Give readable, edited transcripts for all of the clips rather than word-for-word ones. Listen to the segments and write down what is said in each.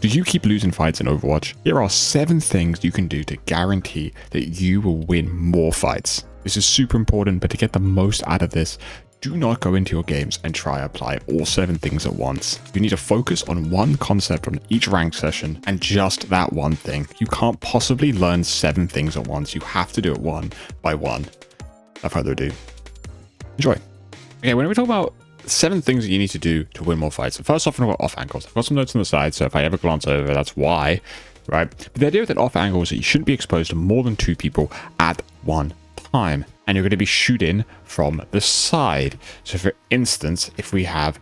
Do you keep losing fights in Overwatch? Here are 7 things you can do to guarantee that you will win more fights. This is super important, but to get the most out of this, do not go into your games and try to apply all 7 things at once. You need to focus on one concept on each rank session and just that one thing. You can't possibly learn 7 things at once. You have to do it one by one. Without further ado, enjoy. Okay, when we talk about 7 things that you need to do to win more fights. So first off, we've got off angles. I've got some notes on the side, so if I ever glance over, that's why, right? But the idea with an off angle is that you shouldn't be exposed to more than 2 people at one time. And you're going to be shooting from the side. So for instance, if we have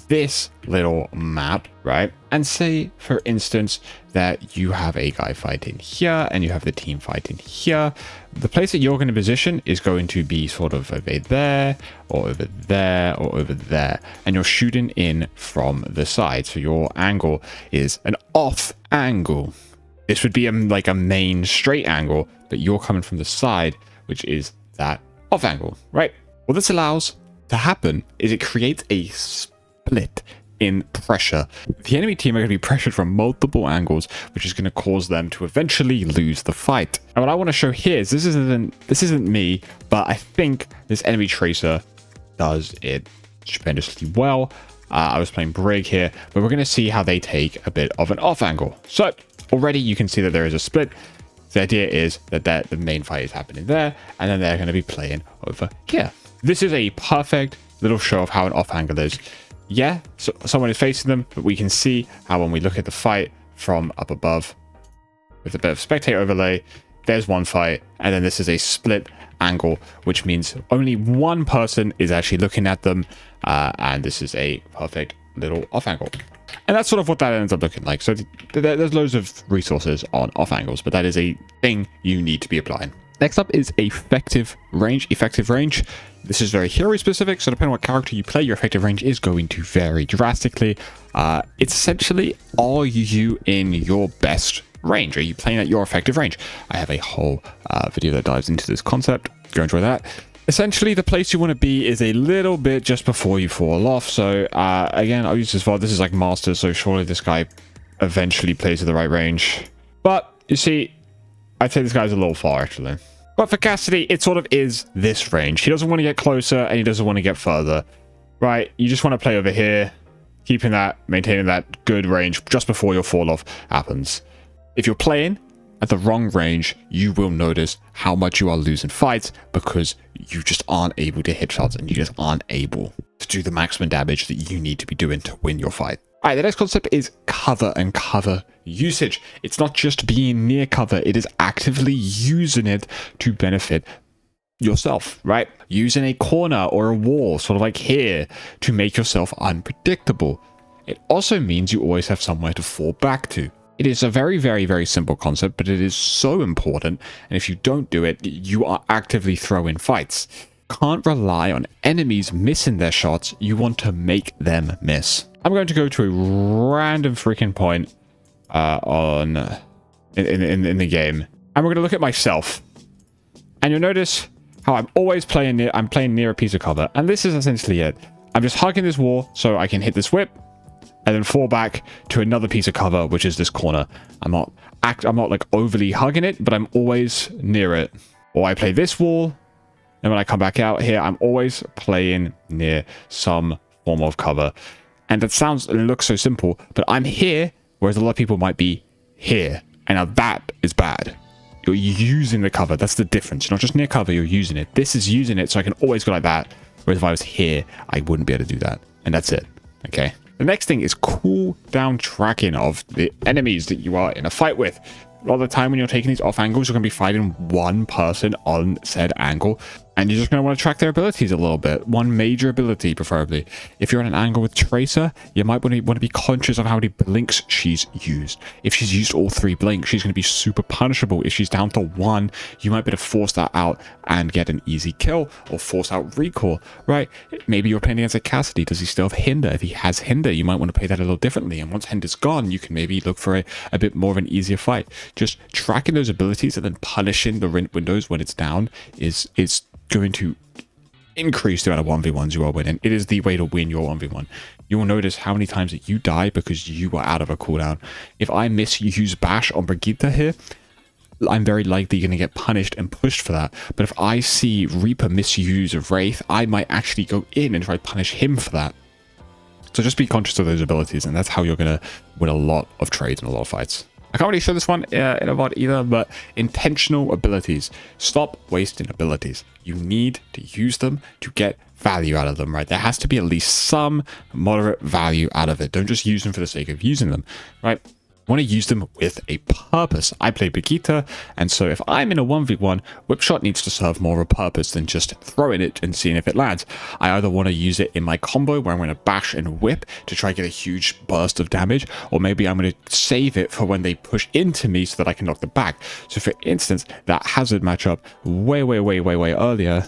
this little map, right? And say, for instance, that you have a guy fighting here and you have the team fighting here. The place that you're going to position is going to be sort of over there or over there or over there. And you're shooting in from the side. So your angle is an off angle. This would be like a main straight angle, but you're coming from the side, which is that off angle, right? What this allows to happen is it creates a split in pressure. The enemy team are going to be pressured from multiple angles, which is going to cause them to eventually lose the fight. And what I want to show here is this isn't me, but I think this enemy tracer does it tremendously well. I was playing Brig here, but we're going to see how they take a bit of an off angle. So already you can see that there is a split. The idea is that the main fight is happening there, and then they're going to be playing over here. This is a perfect little show of how an off angle is. Yeah, so someone is facing them, but we can see how when we look at the fight from up above with a bit of spectator overlay, there's one fight, and then this is a split angle, which means only one person is actually looking at them, and this is a perfect little off angle. And that's sort of what that ends up looking like. So there's loads of resources on off angles, but that is a thing you need to be applying. Next up is effective range. Effective range. This is very hero specific, so depending on what character you play, your effective range is going to vary drastically. It's essentially, are you in your best range? Are you playing at your effective range? I have a whole video that dives into this concept. Go enjoy that. Essentially, the place you want to be is a little bit just before you fall off. So again, I'll use this VOD. This is like master, so surely this guy eventually plays at the right range. But you see, I'd say this guy's a little far actually. But for Cassidy, it sort of is this range. He doesn't want to get closer and he doesn't want to get further, right? You just want to play over here, maintaining that good range just before your fall off happens. If you're playing at the wrong range, you will notice how much you are losing fights because you just aren't able to hit shots and you just aren't able to do the maximum damage that you need to be doing to win your fight. All right, the next concept is cover and cover usage. It's not just being near cover, it is actively using it to benefit yourself, right? Using a corner or a wall, sort of like here, to make yourself unpredictable. It also means you always have somewhere to fall back to. It is a very, very, very simple concept, but it is so important. And if you don't do it, you are actively throwing fights. Can't rely on enemies missing their shots. You want to make them miss. I'm going to go to a random freaking point in the game, and we're going to look at myself. And you'll notice how I'm always playing near. I'm playing near a piece of cover, and this is essentially it. I'm just hugging this wall so I can hit this whip, and then fall back to another piece of cover, which is this corner. I'm not like overly hugging it, but I'm always near it. Or I play this wall, and when I come back out here, I'm always playing near some form of cover. And it looks so simple, but I'm here, whereas a lot of people might be here. And now that is bad. You're using the cover. That's the difference. You're not just near cover, you're using it. This is using it, so I can always go like that. Whereas if I was here, I wouldn't be able to do that. And that's it. Okay. The next thing is cooldown tracking of the enemies that you are in a fight with. A lot of the time when you're taking these off angles, you're going to be fighting one person on said angle, and you're just going to want to track their abilities a little bit. One major ability, preferably. If you're on an angle with Tracer, you might want to be conscious of how many blinks she's used. If she's used all 3 blinks, she's going to be super punishable. If she's down to 1, you might be able to force that out and get an easy kill, or force out recall, right? Maybe you're playing against a Cassidy. Does he still have Hinder? If he has Hinder, you might want to play that a little differently. And once Hinder's gone, you can maybe look for a bit more of an easier fight. Just tracking those abilities and then punishing the windows when it's down is going to increase the amount of 1v1s you are winning. It is the way to win your 1v1. You will notice how many times that you die because you are out of a cooldown. If I misuse Bash on Brigitte here, I'm very likely going to get punished and pushed for that. But if I see Reaper misuse of Wraith, I might actually go in and try to punish him for that. So just be conscious of those abilities, and that's how you're going to win a lot of trades and a lot of fights. I can't really show this one in a VOD either, but intentional abilities. Stop wasting abilities. You need to use them to get value out of them, right? There has to be at least some moderate value out of it. Don't just use them for the sake of using them, right? You want to use them with a purpose. I play Brigitte, and so if I'm in a 1v1, Whipshot needs to serve more of a purpose than just throwing it and seeing if it lands. I either want to use it in my combo where I'm going to bash and whip to try to get a huge burst of damage, or maybe I'm going to save it for when they push into me so that I can knock them back. So for instance, that hazard matchup way earlier.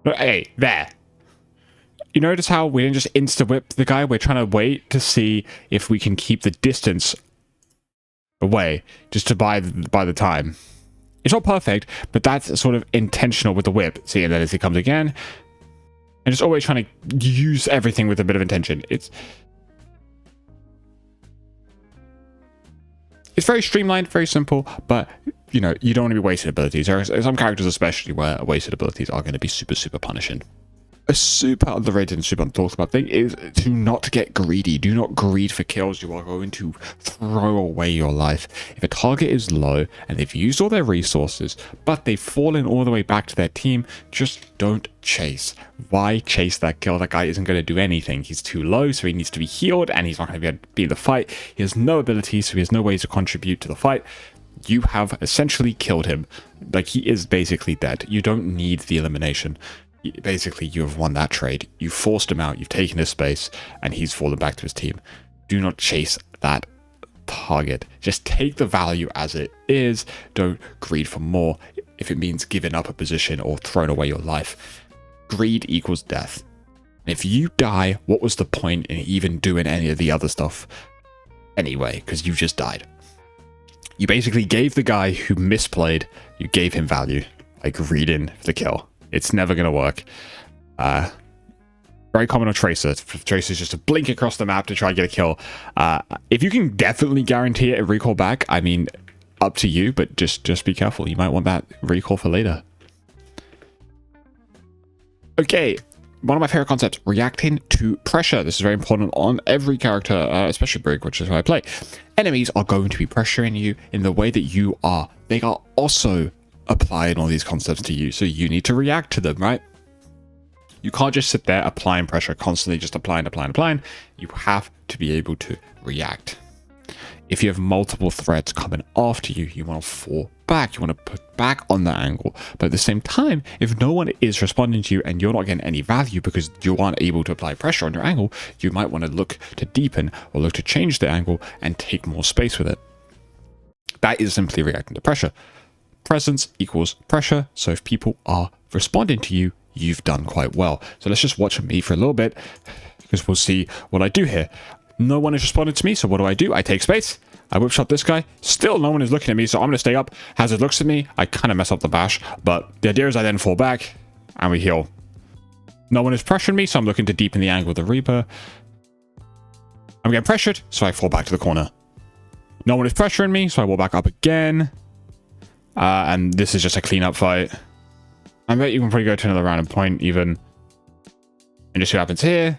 Hey, there. You notice how we didn't just insta-whip the guy? We're trying to wait to see if we can keep the distance away, just to buy the time. It's not perfect, but that's sort of intentional with the whip. See, and then as he comes again, and just always trying to use everything with a bit of intention. It's very streamlined, very simple, but you know, you don't want to be wasting abilities. There are some characters especially where wasted abilities are going to be super punishing. A super underrated and super untalked about thing is to not get greedy. Do not greed for kills. You are going to throw away your life. If a target is low and they've used all their resources, but they've fallen all the way back to their team, just don't chase. Why chase that kill? That guy isn't going to do anything. He's too low, so he needs to be healed, and he's not going to be in the fight. He has no abilities, so he has no ways to contribute to the fight. You have essentially killed him. Like, he is basically dead. You don't need the elimination. Basically, you have won that trade. You forced him out, you've taken his space, and he's fallen back to his team. Do not chase that target. Just take the value as it is. Don't greed for more if it means giving up a position or throwing away your life. Greed equals death. If you die, what was the point in even doing any of the other stuff anyway? Because you just died. You basically gave the guy who misplayed, you gave him value, like greeding for the kill. It's never going to work. Very common on Tracer. Tracer is just to blink across the map to try and get a kill. If you can definitely guarantee it a recall back, I mean, up to you, but just be careful. You might want that recall for later. Okay, one of my favorite concepts, reacting to pressure. This is very important on every character, especially Brig, which is who I play. Enemies are going to be pressuring you in the way that you are. They are also applying all these concepts to you, so you need to react to them, right? You can't just sit there applying pressure constantly, just applying. You have to be able to react. If you have multiple threats coming after you, you want to fall back. You want to put back on that angle. But at the same time, if no one is responding to you and you're not getting any value because you aren't able to apply pressure on your angle, you might want to look to deepen or look to change the angle and take more space with it. That is simply reacting to pressure. Presence equals pressure. So if people are responding to you, you've done quite well. So let's just watch me for a little bit because we'll see what I do here. No one is responding to me, so what do? I take space. I whip shot this guy. Still no one is looking at me, so I'm going to stay up. Hazard looks at me. I kind of mess up the bash, but the idea is I then fall back and we heal. No one is pressuring me, so I'm looking to deepen the angle of the Reaper. I'm getting pressured, so I fall back to the corner. No one is pressuring me, so I walk back up again. And this is just a clean-up fight. I bet you can probably go to another random point even. And just see what happens here.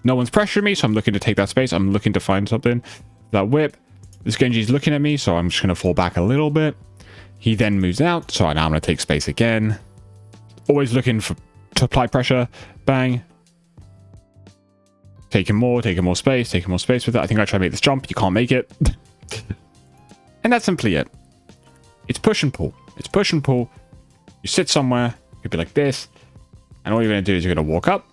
No one's pressuring me, so I'm looking to take that space. I'm looking to find something. That whip. This Genji's looking at me, so I'm just going to fall back a little bit. He then moves out, so now I'm going to take space again. Always looking to apply pressure. Bang. Taking more space with it. I think I try to make this jump. You can't make it. And that's simply it. It's push and pull. It's push and pull. You sit somewhere. You'd be like this. And all you're going to do is you're going to walk up.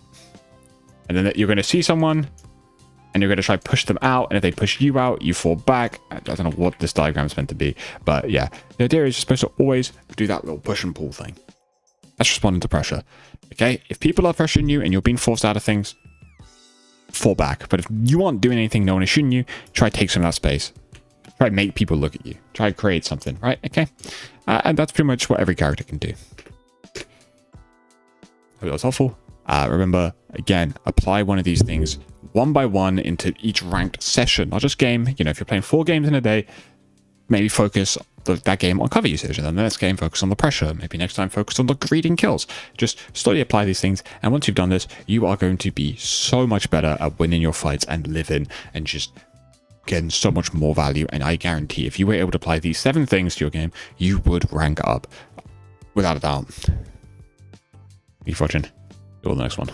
And then you're going to see someone. And you're going to try to push them out. And if they push you out, you fall back. I don't know what this diagram is meant to be. But yeah, the idea is you're supposed to always do that little push and pull thing. That's responding to pressure. Okay? If people are pressuring you and you're being forced out of things, fall back. But if you aren't doing anything, no one is shooting you, try to take some of that space. Try to make people look at you. Try to create something, right? Okay? And that's pretty much what every character can do. Hope that was helpful. Remember, again, apply one of these things one by one into each ranked session, not just game. You know, if you're playing 4 games in a day, maybe focus that game on cover usage, and then the next game focus on the pressure. Maybe next time focus on the greeting kills. Just slowly apply these things, and once you've done this, you are going to be so much better at winning your fights and living and just getting so much more value. And I guarantee if you were able to apply these 7 things to your game, you would rank up without a doubt. Thank you for watching. See you on the next one.